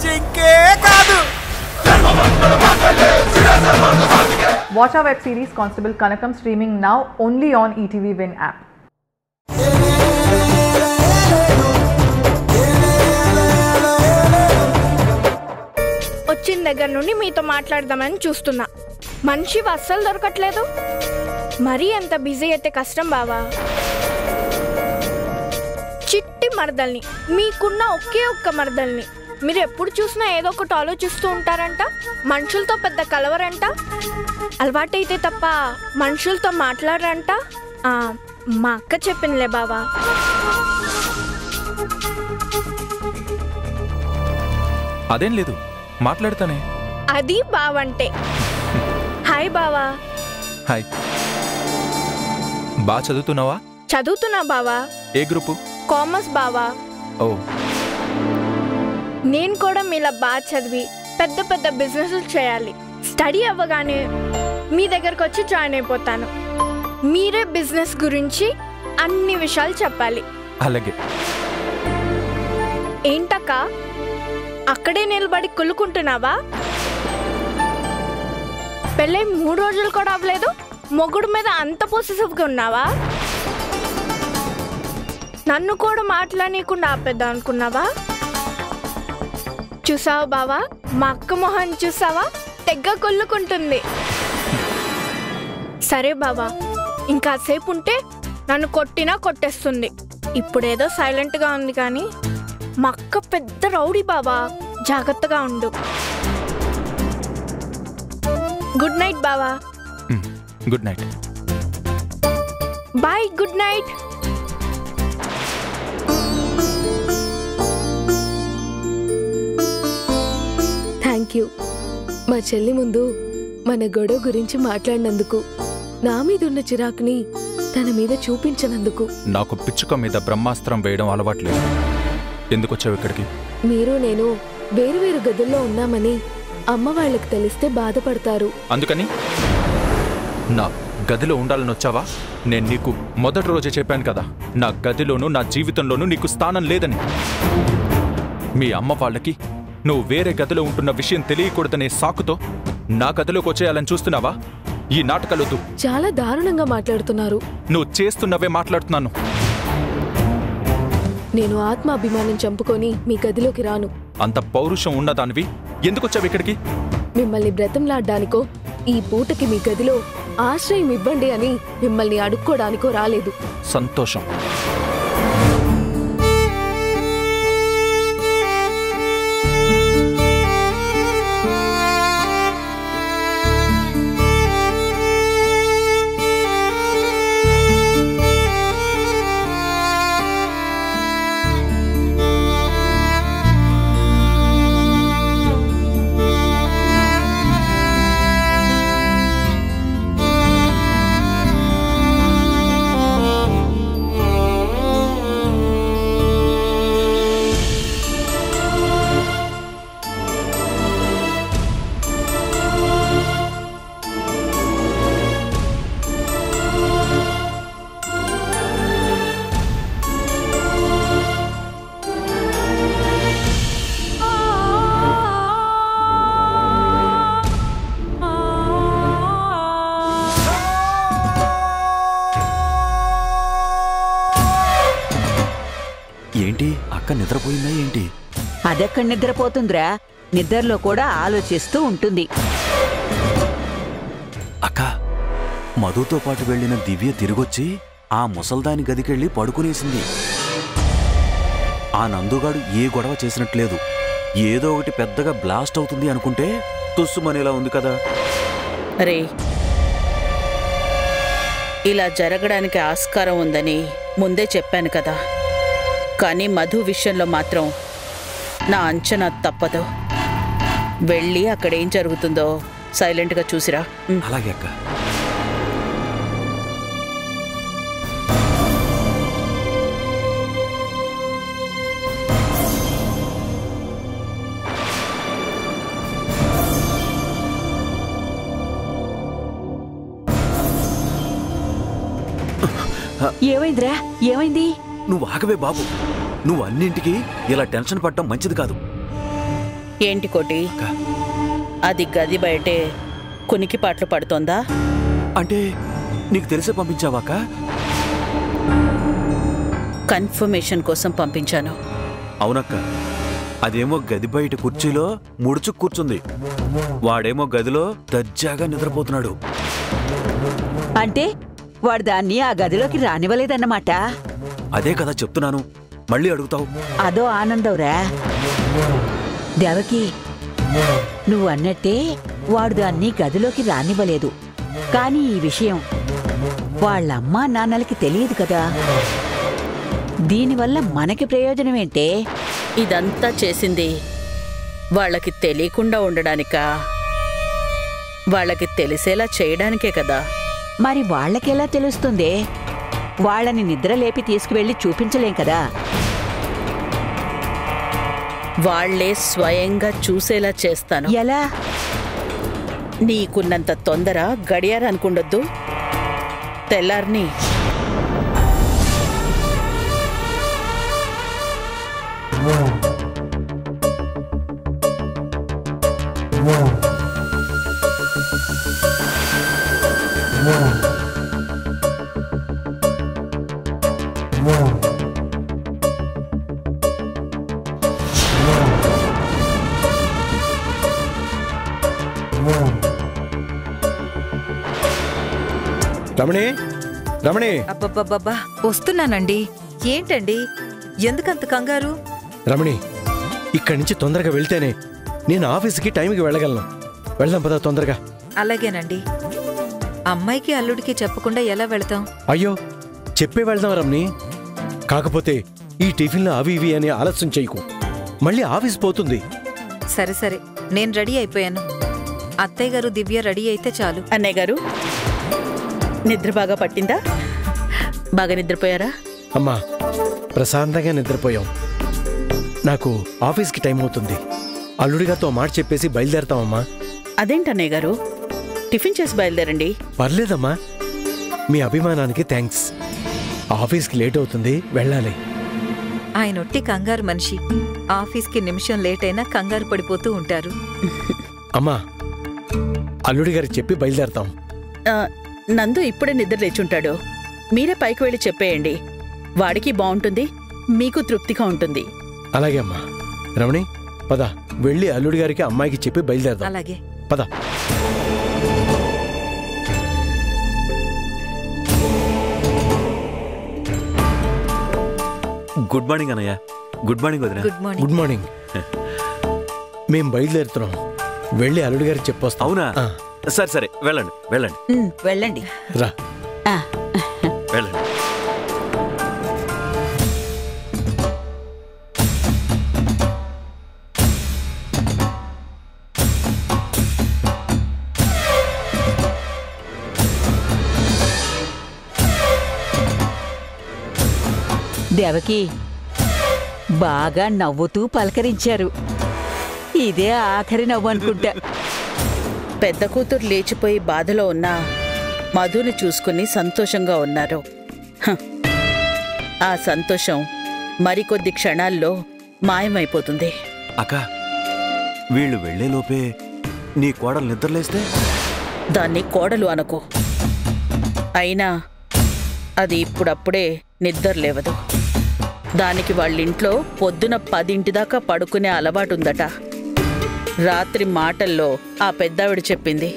జింకే కాదు. Watch our web series Constable Kanakam streaming now only on ETV Win app. వచ్చిన దగ్గర నుండి మీతో మాట్లాడదామని చూస్తున్నా. మనిషి అస్సలు దొరకట్లేదు. మరీ ఎంత బిజీ అయితే కష్టం బావా. చిట్టి మరదల్ని, మీకున్న ఒకే ఒక్క మరదల్ని. మీరు ఎప్పుడు చూసినా ఏదో ఒకటి ఆలోచిస్తూ ఉంటారంట. మనుషులతో పెద్ద కలవరంట. అలవాటైతే తప్ప మనుషులతో మాట్లాడరంట. మా అక్క చెప్పిందిలే బావా. అదేం లేదు, మాట్లాడతానే. అది బావంటే. హాయ్ బావా. హాయ్. బాగా చదువుతున్నావా? చదువుతున్నా బావా. ఏ గ్రూపు? కామర్స్ బావా. ఓ. నేను కూడా మీలా బాగా చదివి పెద్ద పెద్ద బిజినెస్లు చేయాలి. స్టడీ అవ్వగానే మీ దగ్గరకు వచ్చి జాయిన్ అయిపోతాను. మీరే బిజినెస్ గురించి అన్ని విషయాలు చెప్పాలి. అలాగే. ఏంటక్క అక్కడే నిలబడి కుళ్ళుకుంటున్నావా? పెళ్ళై 3 రోజులు కూడా అవ్వలేదు, మొగుడు మీద అంత పొసెసివ్గా ఉన్నావా? నన్ను కూడా మాట్లాడనీయకుండా ఆపేద్దాం అనుకున్నావా? చూసావా బావా, మా అక్క మొహన్ చూసావా, తెగ్గ కొల్లుకుంటుంది. సరే బావా, ఇంకాసేపు ఉంటే నన్ను కొట్టినా కొట్టేస్తుంది. ఇప్పుడేదో సైలెంట్గా ఉంది కానీ మా అక్క పెద్ద రౌడీ బావా, జాగ్రత్తగా ఉండు. గుడ్ నైట్ బావా. Good night. Bye. Good night. Thank you మా చెల్లి ముందు మన గొడవ గురించి మాట్లాడినందుకు, నా మీద ఉన్న చిరాకుని తన మీద చూపించినందుకు. నాకు పిచ్చుక మీద బ్రహ్మాస్త్రం వేయడం అలవాట్లేదు. ఎందుకు వచ్చావు ఇక్కడికి? మీరు నేను వేరు వేరు గదుల్లో ఉన్నామని అమ్మ వాళ్ళకి తెలిస్తే బాధపడతారు. అందుకని నా గదిలో ఉండాలని వచ్చావా? నేను నీకు మొదటి రోజే చెప్పాను కదా, నా గదిలోనూ నా జీవితంలోనూ నీకు స్థానం లేదని. మీ అమ్మ వాళ్ళకి నువ్వు వేరే గదిలో ఉంటున్న విషయం తెలియకూడదనే సాకుతో నా గదిలోకి వచ్చేయాలని చూస్తున్నావా? ఈ నాటకాలొద్దు. చాలా దారుణంగా మాట్లాడుతున్నారు. నువ్వు చేస్తున్నవే మాట్లాడుతున్నాను. నేను ఆత్మాభిమానం చంపుకొని మీ గదిలోకి రాను. అంత పౌరుషం ఉన్నదానివి ఎందుకొచ్చావు ఇక్కడికి? మిమ్మల్ని బ్రతంలాడ్డానికో, ఈ పూటకి మీ గదిలో ఆశ్రయం ఇవ్వండి అని మిమ్మల్ని అడుక్కోడానికో రాలేదు. సంతోషం. ఏంటి అక్క నిద్రపోయిందా ఏంటి? అదెక్కడ నిద్రపోతుందిరా, నిద్రలో కూడా ఆలోచిస్తూ ఉంటుంది. అక్క, మధుతో పాటు వెళ్లిన దివ్య తిరిగొచ్చి ఆ ముసల్దాని గదికెళ్ళి పడుకునేసింది. ఆ నందుగాడు ఏ గొడవ చేసినట్లేదు. ఏదో ఒకటి పెద్దగా బ్లాస్ట్ అవుతుంది అనుకుంటే తుస్సుమనేలా ఉంది కదా. రే, ఇలా జరగడానికి ఆస్కారం ఉందని ముందే చెప్పాను కదా. కానీ మధు విషయంలో మాత్రం నా అంచనా తప్పదు. వెళ్ళి అక్కడేం జరుగుతుందో సైలెంట్గా చూసిరా. అలాగే అక్క. ఏమైందిరా, ఏమైంది? నువ్వు ఆగవే బాబు. నువ్వు అన్నింటికి ఇలా టెన్షన్ పడటం మంచిది కాదు. ఏంటి కోటి, అది గది బయటే కునికిపాట్లు పడుతోందా? అంటే నీకు తెలిసే పంపించావాక? కన్ఫర్మేషన్ కోసం పంపించాను. అవునక్క, అదేమో గది బయట కుర్చీలో ముడుచు కూర్చుంది, వాడేమో గదిలో దర్జాగా నిద్రపోతున్నాడు. అంటే వాడు దాన్ని ఆ గదిలోకి రానివ్వలేదన్నమాట. అదే కదా చెప్తున్నాను, మళ్ళీ అడుగుతావు. అదో ఆనందంరా. దేవకి, నువ్వు అన్నట్టే వాడు దాన్ని గదిలోకి రానివ్వలేదు. కానీ ఈ విషయం వాళ్ళమ్మా నాన్నలకి తెలియదు కదా. దీనివల్ల మనకి ప్రయోజనమేంటే? ఇదంతా చేసింది వాళ్ళకి తెలియకుండా ఉండడానికా? వాళ్ళకి తెలిసేలా చేయడానికే కదా. మరి వాళ్ళకెలా తెలుస్తుందే? వాళ్ళని నిద్రలేపి తీసుకువెళ్ళి చూపించలేం కదా. వాళ్లే స్వయంగా చూసేలా చేస్తాను. ఎలా? నీకున్నంత తొందర గడియారనుకుండొద్దు. తెల్లారిని రమణి, రమణి. అబ్బబ్బబ్బబ్బా, వస్తున్నానండి. ఏంటండి, ఎందుకంత కంగారు? రమణి, ఇక్కడి నుంచి తొందరగా వెళ్తేనే నేను ఆఫీస్కి టైంకి వెళ్ళగలను. వెళ్దాం పదా తొందరగా. అలాగేనండి. అమ్మాయికి అల్లుడికి చెప్పకుండా ఎలా వెళతాం? అయ్యో, చెప్పే వెళ్దాం రమణి. కాకపోతే ఈ టిఫిన్లో అవి ఇవి అని ఆలస్యం చేయకు, మళ్ళీ ఆఫీస్ పోతుంది. సరే సరే, నేను రెడీ అయిపోయాను. అత్తయ్య గారు దివ్య రెడీ అయితే చాలు. అన్నయ్య గారు, నిద్ర బాగా పట్టిందా? బాగా నిద్రపోయారా? అమ్మా, ప్రశాంతంగా నిద్రపోయాం. నాకు ఆఫీస్కి టైం అవుతుంది. అల్లుడిగాతో మాట చెప్పేసి బయలుదేరతామమ్మా. అదేంటన్నయ్య గారు, టిఫిన్ చేసి బయలుదేరండి. పర్లేదమ్మా, మీ అభిమానానికి థ్యాంక్స్. ఆఫీస్కి లేట్ అవుతుంది, వెళ్ళాలి. ఆయనొట్టి కంగారు మనిషి. ఆఫీస్కి నిమిషం లేట్ అయినా కంగారు పడిపోతూ ఉంటారు. అమ్మా, అల్లుడి గారికి చెప్పి బయలుదేరతాం. నందు ఇప్పుడే నిద్ర లేచుంటాడు. మీరే పైకి వెళ్ళి చెప్పేయండి. వాడికి బాగుంటుంది, మీకు తృప్తిగా ఉంటుంది. అలాగే అమ్మా. రమణి, పద, వెళ్ళి అల్లుడి గారికి అమ్మాయికి చెప్పి బయలుదేరదాం. అలాగే, పద. గుడ్ మార్నింగ్ అన్నయ్య. గుడ్ మార్నింగ్ వదిన. Good morning. Good morning. మేం బయలుదేరుతున్నాం. వెళ్ళి అల్లుడి గారికి చెప్పొస్తాం. అవునా? సరే సరే, వెళ్ళండి వెళ్ళండి. వెళ్ళండి. రా, వెళ్ళండి. దేవకి, బాగా నవ్వుతూ పలకరించారు. ఇదే ఆఖరి నవ్వు అనుకుంటా. పెద్ద కూతురు లేచిపోయి బాధలో ఉన్నా మధుని చూసుకుని సంతోషంగా ఉన్నారు. ఆ సంతోషం మరికొద్ది క్షణాల్లో మాయమైపోతుంది. అక్క, వీళ్ళు వెళ్లేలోపే నీ కోడలు నిద్రలేస్తే? దాన్ని కోడలు అనుకో. అయినా అది ఇప్పుడప్పుడే నిద్రలేవదు. దానికి వాళ్ళింట్లో పొద్దున 10 దాకా పడుకునే అలవాటుందట. రాత్రి మాటల్లో ఆ పెద్దావిడ చెప్పింది.